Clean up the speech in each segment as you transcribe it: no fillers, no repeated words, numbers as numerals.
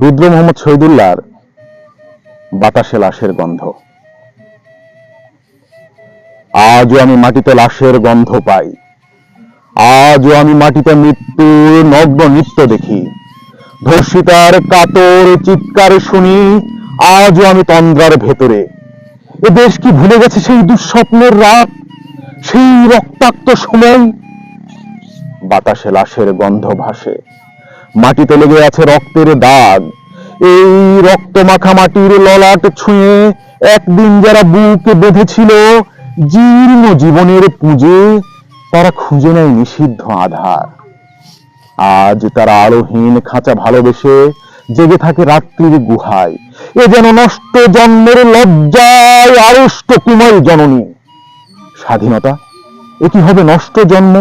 রুদ্র মোহাম্মদ শহীদুল্লাহর বাতাসে লাশের গন্ধ। আজও আমি মাটিতে লাশের গন্ধ পাই, আজও আমি মাটিতে মৃত্যুর নগ্ন নৃত্য দেখি, ধর্ষিতার কাতর চিৎকার শুনি, আজও আমি তন্দ্রার ভেতরে। এ দেশ কি ভুলে গেছে সেই দুঃস্বপ্নের রাত, সেই রক্তাক্ত সময়? বাতাসে লাশের গন্ধ ভাসে, মাটিতে লেগে আছে রক্তের দাগ। এই রক্ত মাখা মাটির ললাট ছুঁয়ে একদিন যারা বুক বেঁধেছিল জীর্ণ জীবনের পুঁজে, তারা খুঁজে নেয় নিষিদ্ধ আধার। আজ তারা আলোহীন খাঁচা ভালোবেসে জেগে থাকে রাত্রির গুহায়। এ যেন নষ্ট জন্মের লজ্জায় আড়ষ্ট কুমারী জননী। স্বাধীনতা এ কি হবে নষ্ট জন্ম?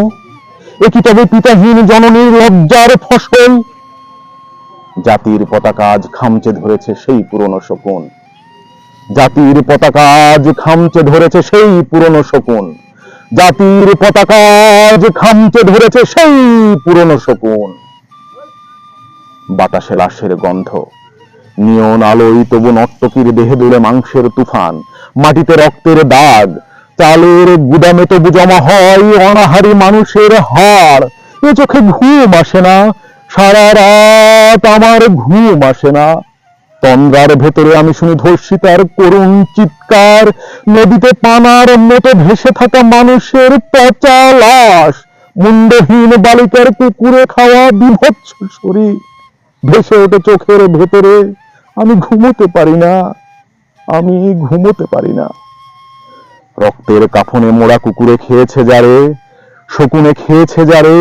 এ কি তবে পিতাহীন জননীর লজ্জার ফসল? জাতির পতাকা আজ খামচে ধরেছে সেই পুরনো শকুন, জাতির পতাকা আজ খামচে ধরেছে সেই পুরনো শকুন, জাতির পতাকা আজ খামচে ধরেছে সেই পুরনো শকুন। বাতাসে লাশের গন্ধ, নিয়ন আলোয় তবু নর্তকীর দেহে দুলে মাংসের তুফান, মাটিতে রক্তের দাগ, চালের গুদামে তবু জমা হয় অনাহারী মানুষের হাড়। এ চোখে ঘুম আসে না, সারা রাত আমার ঘুম আসে না। তন্দ্রার ভেতরে আমি শুনি ধর্ষিতার করুণ চিৎকার, নদীতে পানার মতো ভেসে থাকা মানুষের পচা লাশ, মুন্ডহীন বালিকার কুকুরে খাওয়া বিভৎস শরীর ভেসে ওঠে চোখের ভেতরে। আমি ঘুমোতে পারি না, আমি ঘুমোতে পারি না। রক্তের কাফনে মোড়া কুকুরে খেয়েছে যারে, শকুনে খেয়েছে যারে,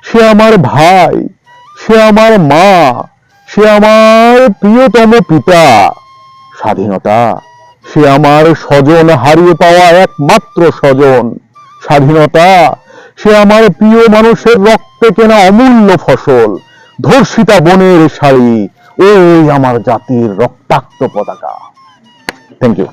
সে আমার ভাই, সে আমার মা, সে আমার প্রিয়তম পিতা। স্বাধীনতা সে আমার স্বজন হারিয়ে পাওয়া একমাত্র স্বজন। স্বাধীনতা সে আমার প্রিয় মানুষের রক্তে কেনা অমূল্য ফসল। ধর্ষিতা বনের শাড়ি, ওই আমার জাতির রক্তাক্ত পতাকা। Thank you.